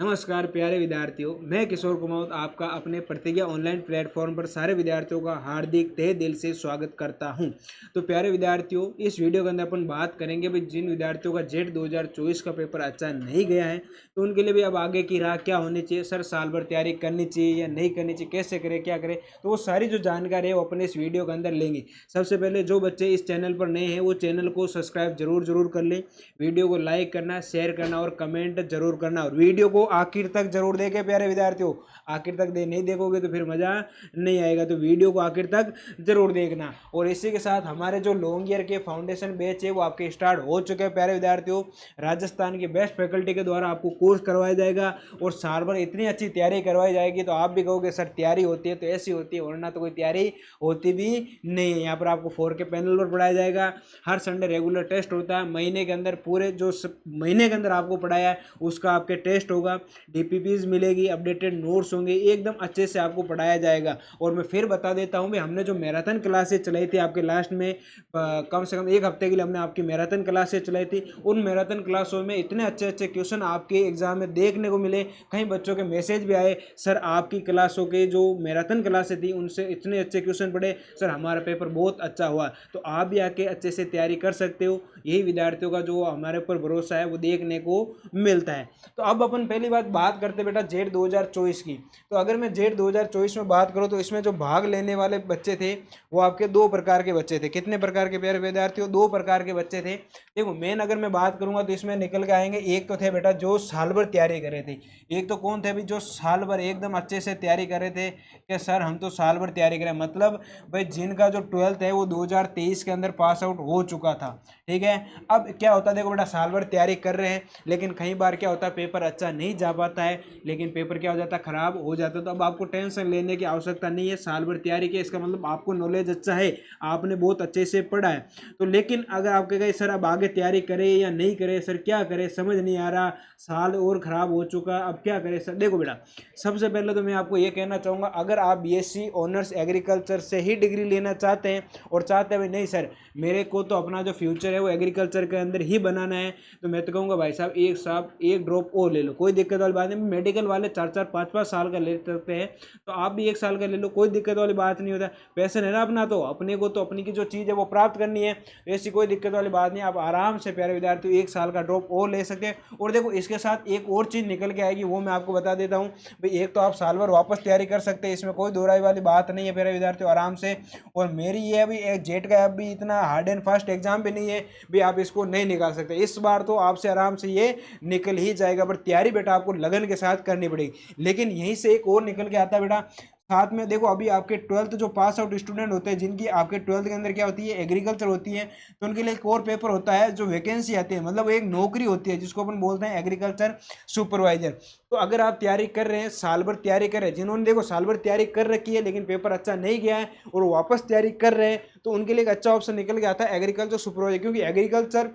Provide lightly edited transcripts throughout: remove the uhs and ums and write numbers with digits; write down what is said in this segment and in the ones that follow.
नमस्कार प्यारे विद्यार्थियों, मैं किशोर कुमार आपका अपने प्रतिज्ञा ऑनलाइन प्लेटफॉर्म पर सारे विद्यार्थियों का हार्दिक तहे दिल से स्वागत करता हूं। तो प्यारे विद्यार्थियों, इस वीडियो के अंदर अपन बात करेंगे भाई जिन विद्यार्थियों का जेट 2024 का पेपर अच्छा नहीं गया है तो उनके लिए भी अब आगे की राह क्या होनी चाहिए, सर साल भर तैयारी करनी चाहिए या नहीं करनी चाहिए, कैसे करें क्या करें, तो वो सारी जो जानकारी है वो अपने इस वीडियो के अंदर लेंगे। सबसे पहले जो बच्चे इस चैनल पर नए हैं वो चैनल को सब्सक्राइब जरूर कर लें, वीडियो को लाइक करना, शेयर करना और कमेंट जरूर करना और वीडियो को आखिर तक जरूर देखें प्यारे विद्यार्थियों। आखिर तक नहीं देखोगे तो फिर मजा नहीं आएगा, तो वीडियो को आखिर तक जरूर देखना। और इसी के साथ हमारे जो लॉन्ग ईयर के फाउंडेशन बैच है वो आपके स्टार्ट हो चुके हैं प्यारे विद्यार्थियों। राजस्थान की बेस्ट फैकल्टी के द्वारा आपको कोर्स करवाया जाएगा और साल भर इतनी अच्छी तैयारी करवाई जाएगी तो आप भी कहोगे सर तैयारी होती है तो ऐसी होती है, वरना तो कोई तैयारी होती भी नहीं है। यहाँ पर आपको 4 के पैनल पर पढ़ाया जाएगा, हर संडे रेगुलर टेस्ट होता है, महीने के अंदर पूरे जो महीने के अंदर आपको पढ़ाया है उसका आपके टेस्ट होगा, डीपीपीज मिलेगी, अपडेटेड नोट्स होंगे, एकदम अच्छे से आपको पढ़ाया जाएगा। और मैं फिर बता देता हूँ भाई हमने जो मैराथन क्लासेस चलाई थी आपके लास्ट में कम से कम 1 हफ्ते के लिए हमने आपकी मैराथन क्लासेस चलाई थी। उन मैराथन क्लासों में इतने अच्छे अच्छे क्वेश्चन आपके एग्जाम में देखने को मिले, कई बच्चों के मैसेज भी आए सर आपकी क्लासों के जो मैराथन क्लासेस थी उनसे इतने अच्छे क्वेश्चन पढ़े, सर हमारा पेपर बहुत अच्छा हुआ। तो आप भी आके अच्छे से तैयारी कर सकते हो, यही विद्यार्थियों का जो हमारे ऊपर भरोसा है वो देखने को मिलता है। तो अब अपन पहली बात करते बेटा जेट 2024 की। तो अगर मैं जेट 2024 में बात करूं तो इसमें जो भाग लेने वाले बच्चे थे वो आपके 2 प्रकार के बच्चे थे। कितने प्रकार के प्यारे विद्यार्थियों? 2 प्रकार के बच्चे थे। देखो मेन अगर मैं बात करूंगा तो इसमें निकल के आएंगे, एक तो थे बेटा जो साल भर तैयारी कर रहे थे। एक तो कौन थे अभी जो साल भर एकदम अच्छे से तैयारी कर रहे थे कि सर हम तो साल भर तैयारी करें, मतलब भाई जिनका जो 12th है वो 2023 के अंदर पास आउट हो चुका था। ठीक है, अब क्या होता है देखो बेटा, साल भर तैयारी कर रहे हैं लेकिन कई बार क्या होता है पेपर अच्छा नहीं जा पाता है, लेकिन पेपर क्या हो जाता है खराब हो जाता है। तो अब आपको टेंशन लेने की आवश्यकता नहीं है, साल भर तैयारी की इसका मतलब आपको नॉलेज अच्छा है, आपने बहुत अच्छे से पढ़ा है। तो लेकिन अगर आप कहेंगे सर अब आगे तैयारी करें या नहीं करें, सर क्या करें समझ नहीं आ रहा, साल और खराब हो चुका, अब क्या करें सर? देखो बेटा, सबसे पहले तो मैं आपको ये कहना चाहूँगा, अगर आप बीएससी ऑनर्स एग्रीकल्चर से ही डिग्री लेना चाहते हैं और चाहते हैं भाई नहीं सर मेरे को तो अपना जो फ्यूचर है वो एग्रीकल्चर के अंदर ही बनाना है, तो मैं तो कहूँगा भाई साहब एक ड्रॉप और ले लो, कोई दिक्कत वाली बात नहीं। मेडिकल वाले 4-4 5-5 साल का ले सकते हैं, तो आप भी 1 साल का ले लो, कोई दिक्कत वाली बात नहीं होता। पैसे है ना अपना, तो अपने को तो अपनी की जो चीज़ है वो प्राप्त करनी है, ऐसी कोई दिक्कत वाली बात नहीं। आप आराम से प्यारे विद्यार्थी 1 साल का ड्रॉप और ले सकते हैं। और देखो इसके साथ एक और चीज़ निकल के आएगी, वो मैं आपको बता देता हूँ भाई। एक तो आप साल भर वापस तैयारी कर सकते हैं, इसमें कोई दोहराई वाली बात नहीं है प्यारे विद्यार्थियों, आराम से। और मेरी ये अभी एक जेट का अभी इतना हार्ड एंड फास्ट एग्जाम भी नहीं है भी आप इसको नहीं निकाल सकते, इस बार तो आपसे आराम से ये निकल ही जाएगा। पर तैयारी बेटा आपको लगन के साथ करनी पड़ेगी। लेकिन यहीं से एक और निकल के आता है बेटा, साथ में देखो अभी आपके 12th जो पास आउट स्टूडेंट होते हैं जिनकी आपके 12th के अंदर क्या होती है एग्रीकल्चर होती है, तो उनके लिए एक और पेपर होता है जो वैकेंसी आती है, मतलब एक नौकरी होती है जिसको अपन बोलते हैं एग्रीकल्चर सुपरवाइजर। तो अगर आप तैयारी कर रहे हैं, साल भर तैयारी कर रहे हैं, जिन्होंने देखो साल भर तैयारी कर रखी है लेकिन पेपर अच्छा नहीं गया है और वापस तैयारी कर रहे हैं, तो उनके लिए एक अच्छा ऑप्शन निकल के आता है एग्रीकल्चर सुपरवाइजर। क्योंकि एग्रीकल्चर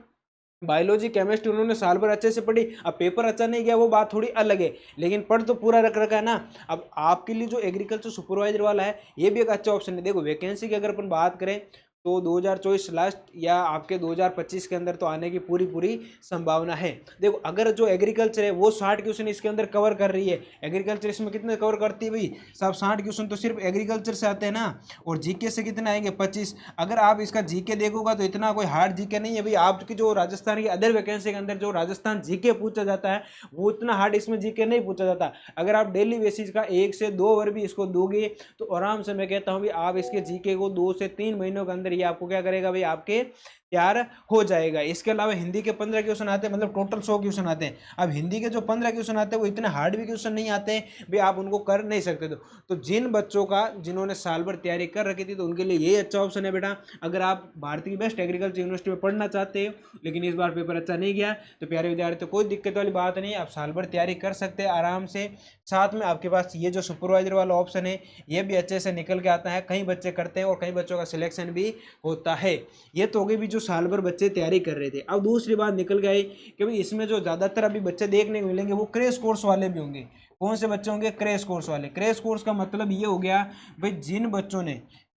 बायोलॉजी केमिस्ट्री उन्होंने साल भर अच्छे से पढ़ी, अब पेपर अच्छा नहीं गया वो बात थोड़ी अलग है, लेकिन पढ़ तो पूरा रख रखा है ना। अब आपके लिए जो एग्रीकल्चर सुपरवाइजर वाला है ये भी एक अच्छा ऑप्शन है। देखो वैकेंसी की अगर अपन बात करें तो 2024 लास्ट या आपके 2025 के अंदर तो आने की पूरी पूरी संभावना है। देखो अगर जो एग्रीकल्चर है वो 60 क्वेश्चन इसके अंदर कवर कर रही है, एग्रीकल्चर इसमें कितने कवर करती है भाई साहब? 60 क्वेश्चन तो सिर्फ एग्रीकल्चर से आते हैं ना। और जीके से कितने आएंगे? 25। अगर आप इसका जीके देखोगा तो इतना कोई हार्ड जीके नहीं है भाई। आपकी जो राजस्थान की अदर वैकेंसी के अंदर जो राजस्थान जीके पूछा जाता है वो इतना हार्ड इसमें जीके नहीं पूछा जाता। अगर आप डेली बेसिस का 1 से 2 बार भी इसको दोगे तो आराम से मैं कहता हूँ भाई आप इसके जीके को 2 से 3 महीनों के अंदर ये आपको क्या करेगा भाई आपके तैयार हो जाएगा। इसके अलावा हिंदी के 15 क्वेश्चन आते हैं, मतलब टोटल 100 क्वेश्चन आते हैं। अब हिंदी के जो 15 क्वेश्चन आते हैं वो इतने हार्ड भी क्वेश्चन नहीं आते हैं भाई, आप उनको कर नहीं सकते। तो जिन बच्चों का जिन्होंने साल भर तैयारी कर रखी थी तो उनके लिए ये अच्छा ऑप्शन है बेटा। अगर आप भारतीय बेस्ट एग्रीकल्चर यूनिवर्सिटी में पढ़ना चाहते हो लेकिन इस बार पेपर अच्छा नहीं गया तो प्यारे विद्यार्थी कोई दिक्कत वाली बात नहीं, आप साल भर तैयारी कर सकते हैं आराम से। साथ में आपके पास ये जो सुपरवाइजर वाला ऑप्शन है ये भी अच्छे से निकल के आता है, कई बच्चे करते हैं और कई बच्चों का सिलेक्शन भी होता है। ये तो हो गई भी जो साल भर बच्चे तैयारी कर रहे थे। अब दूसरी बात निकल गई कि भाई इसमें जो ज़्यादातर अभी बच्चे देखने को मिलेंगे वो क्रैश कोर्स वाले भी होंगे। कौन से बच्चे होंगे? क्रैश कोर्स वाले। क्रैश कोर्स का मतलब ये हो गया भाई जिन बच्चों ने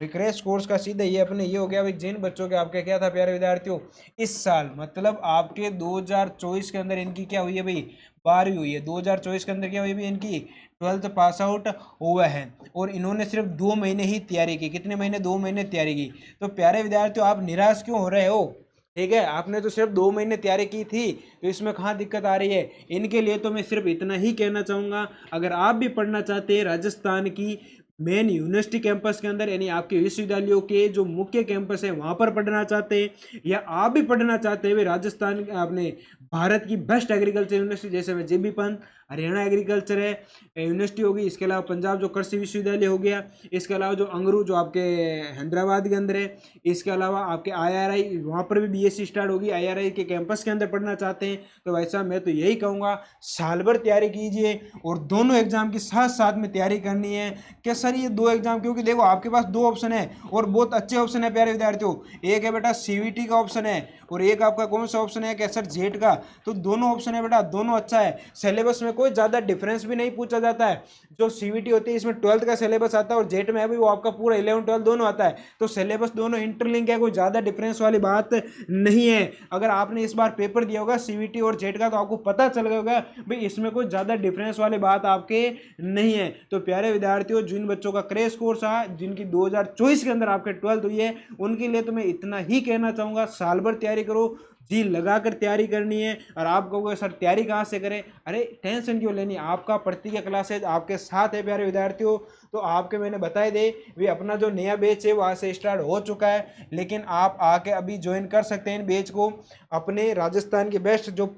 क्रैश कोर्स का सीधा ये अपने ये हो गया भाई, जिन बच्चों के आपके क्या था प्यारे विद्यार्थियों, इस साल मतलब आपके 2024 के अंदर इनकी क्या हुई है भाई, 12वीं हुई है। 2024 के अंदर क्या हुई भाई, इनकी 12th पास आउट हुआ है और इन्होंने सिर्फ 2 महीने ही तैयारी की। कितने महीने, 2 महीने तैयारी की। तो प्यारे विद्यार्थियों आप निराश क्यों हो रहे हो, ठीक है, आपने तो सिर्फ 2 महीने तैयारी की थी, तो इसमें कहाँ दिक्कत आ रही है। इनके लिए तो मैं सिर्फ इतना ही कहना चाहूँगा, अगर आप भी पढ़ना चाहते हैं राजस्थान की मेन यूनिवर्सिटी कैंपस के अंदर, यानी आपके विश्वविद्यालयों के जो मुख्य कैंपस है वहाँ पर पढ़ना चाहते हैं, या आप भी पढ़ना चाहते हैं राजस्थान अपने भारत की बेस्ट एग्रीकल्चर यूनिवर्सिटी, जैसे में JB पंत हरियाणा एग्रीकल्चर है यूनिवर्सिटी होगी, इसके अलावा पंजाब जो कृषि विश्वविद्यालय हो गया, इसके अलावा जो अंगरू जो आपके हैदराबाद के अंदर है, इसके अलावा आपके IRI वहाँ पर भी BSc स्टार्ट होगी, IRI के कैंपस के अंदर पढ़ना चाहते हैं तो भाई साहब मैं तो यही कहूँगा साल भर तैयारी कीजिए और दोनों एग्जाम की साथ साथ में तैयारी करनी है। क्या सर ये 2 एग्जाम, क्योंकि देखो आपके पास 2 ऑप्शन है और बहुत अच्छे ऑप्शन है प्यारे विद्यार्थियों। एक है बेटा CVT का ऑप्शन है और एक आपका कौन सा ऑप्शन है क्या सर, जेट का। तो दोनों ऑप्शन है बेटा, दोनों अच्छा है। सिलेबस में कोई ज़्यादा डिफरेंस भी नहीं पूछा जाता है। जो CVT होती है इसमें 12th का सिलेबस आता है और जेट में है भी वो आपका पूरा 11 12 दोनों आता है, तो सिलेबस दोनों इंटरलिंक है, कोई ज़्यादा डिफरेंस वाली बात नहीं है। अगर आपने इस बार पेपर दिया होगा CVT और जेट का तो आपको पता चल गया होगा भाई इसमें कोई ज़्यादा डिफरेंस वाली बात आपके नहीं है। तो प्यारे विद्यार्थियों जिन बच्चों का क्रैश कोर्स है, जिनकी 2024 के अंदर आपके 12th हुई है, उनके लिए तो मैं इतना ही कहना चाहूँगा साल भर तैयारी करो, जी लगाकर तैयारी करनी है। और आप कहोगे सर तैयारी कहाँ से करें, अरे टेंशन क्यों लेनी, आपका प्रतिज्ञा क्लासेज आपके साथ है प्यारे विद्यार्थियों। तो आपके मैंने बताए दे भी अपना जो नया बैच है वहाँ से स्टार्ट हो चुका है, लेकिन आप आके अभी ज्वाइन कर सकते हैं इन बैच को। अपने राजस्थान के बेस्ट जो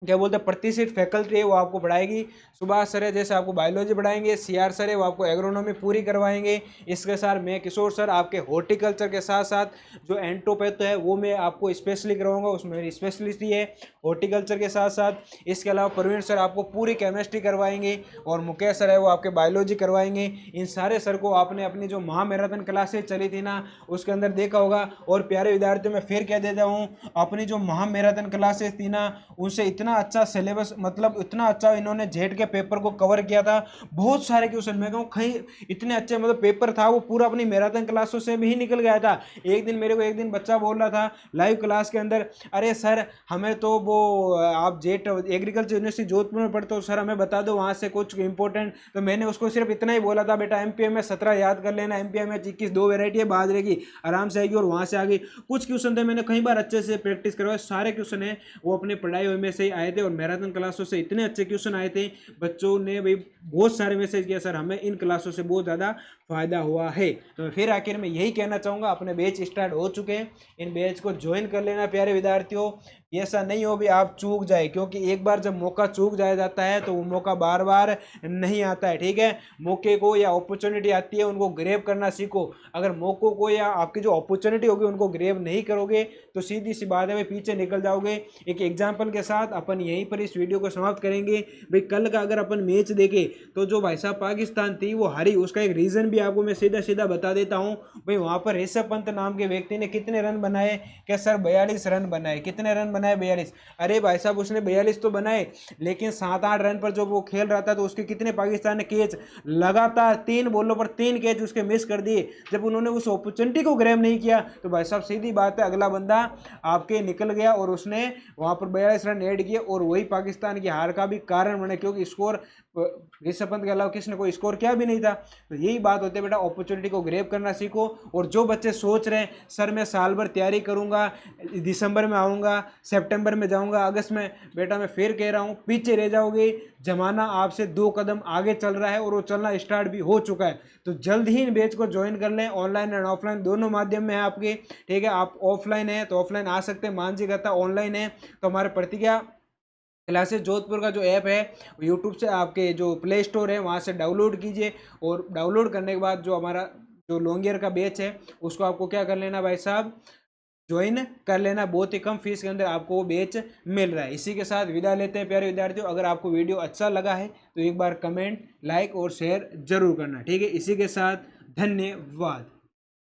क्या बोलते हैं प्रतिष्ठित फैकल्टी है वो आपको पढ़ाएगी। सुभाष सर है जैसे आपको बायोलॉजी पढ़ाएंगे, CR सर है वो आपको एग्रोनॉमी पूरी करवाएंगे। इसके साथ मैं किशोर सर आपके हॉर्टिकल्चर के साथ साथ जो एंट्रोपैथ है वो मैं आपको स्पेशली करवाऊंगा, उसमें मेरी स्पेशलिटी है हॉर्टिकल्चर के साथ साथ। इसके अलावा प्रवीण सर आपको पूरी केमिस्ट्री करवाएंगे और मुकेश सर है वो आपके बायोलॉजी करवाएंगे। इन सारे सर को आपने अपनी जो महामैराथन क्लासेज चली थी ना उसके अंदर देखा होगा। और प्यारे विद्यार्थियों में फिर कह देता हूँ, अपनी जो महामैराथन क्लासेज थी ना उनसे इतना अच्छा सिलेबस, मतलब इतना अच्छा इन्होंने जेट के पेपर को कवर किया था। बहुत सारे क्वेश्चन मैं कहूँ कहीं इतने अच्छे मतलब पेपर था वो पूरा अपनी मैराथन क्लासों से भी ही निकल गया था। एक दिन मेरे को एक दिन बच्चा बोल रहा था लाइव क्लास के अंदर, अरे सर हमें तो वो आप जेट एग्रीकल्चर यूनिवर्सिटी जोधपुर में पढ़ते हो सर हमें बता दो वहाँ से कुछ इंपॉर्टेंट। तो मैंने उसको सिर्फ इतना ही बोला था बेटा MPM में 17 याद कर लेना, MPM में 21 2 वेराइटी है बाजरे की आराम से आएगी और वहाँ से आगे कुछ क्वेश्चन थे मैंने कई बार अच्छे से प्रैक्टिस करवाए, सारे क्वेश्चन है वो अपने पढ़ाई हुए में से आए थे और मैराथन क्लासों से इतने अच्छे क्वेश्चन आए थे। बच्चों ने भाई बहुत सारे मैसेज किया सर हमें इन क्लासों से बहुत ज़्यादा फायदा हुआ है। तो फिर आखिर में यही कहना चाहूँगा अपने बैच स्टार्ट हो चुके हैं, इन बैच को ज्वाइन कर लेना प्यारे विद्यार्थियों। ऐसा नहीं हो भी आप चूक जाए, क्योंकि एक बार जब मौका चूक जाया जाता है तो वो मौका बार बार नहीं आता है, ठीक है। मौके को या अपॉर्चुनिटी आती है उनको ग्रैब करना सीखो। अगर मौकों को या आपकी जो अपॉर्चुनिटी होगी उनको ग्रैब नहीं करोगे तो सीधी सी बात है भाई पीछे निकल जाओगे। एक एग्जाम्पल के साथ अपन यहीं पर इस वीडियो को समाप्त करेंगे। भाई कल का अगर अपन मैच देखें तो जो भाई साहब पाकिस्तान थी वो हारी, उसका एक रीज़न भी आपको मैं सीधा सीधा बता देता हूँ। भाई वहाँ पर ऋषभ पंत नाम के व्यक्ति ने कितने रन बनाए, क्या सर 42 रन बनाए। कितने रन बनाए 42। अरे भाई साहब उसने 42 तो बनाए लेकिन 7-8 रन पर जब वो खेल रहा था तो उसके कितने पाकिस्तान ने कैच, लगातार 3 बॉलों पर 3 कैच उसके मिस कर दिए। जब उन्होंने उस अपॉर्चुनिटी को ग्रैब नहीं किया तो भाई साहब सीधी बात है अगला बंदा आपके निकल गया और उसने वहाँ पर 42 रन ऐड किए और वही पाकिस्तान की हार का भी कारण बने, क्योंकि स्कोर ऋषभ पंत के अलावा किसने कोई स्कोर किया भी नहीं था। तो यही बात होती है बेटा, अपॉर्चुनिटी को ग्रैब करना सीखो। और जो बच्चे सोच रहे हैं सर मैं साल भर तैयारी करूंगा, दिसंबर में आऊँगा, सितंबर में जाऊंगा, अगस्त में, बेटा मैं फिर कह रहा हूँ पीछे रह जाओगे। जमाना आपसे 2 कदम आगे चल रहा है और वो चलना स्टार्ट भी हो चुका है। तो जल्द ही इन बैच को ज्वाइन कर लें, ऑनलाइन एंड ऑफलाइन दोनों माध्यम में है आपके, ठीक है। आप ऑफलाइन है तो ऑफलाइन आ सकते हैं, मानसिकता ऑनलाइन है तो हमारे प्रतिज्ञा क्लासेस जोधपुर का जो ऐप है यूट्यूब से आपके जो प्ले स्टोर है वहाँ से डाउनलोड कीजिए। और डाउनलोड करने के बाद जो हमारा जो लॉन्ग ईयर का बैच है उसको आपको क्या कर लेना भाई साहब, ज्वाइन कर लेना। बहुत ही कम फीस के अंदर आपको वो बैच मिल रहा है। इसी के साथ विदा लेते हैं प्यारे विद्यार्थियों। अगर आपको वीडियो अच्छा लगा है तो एक बार कमेंट लाइक और शेयर जरूर करना, ठीक है। इसी के साथ धन्यवाद।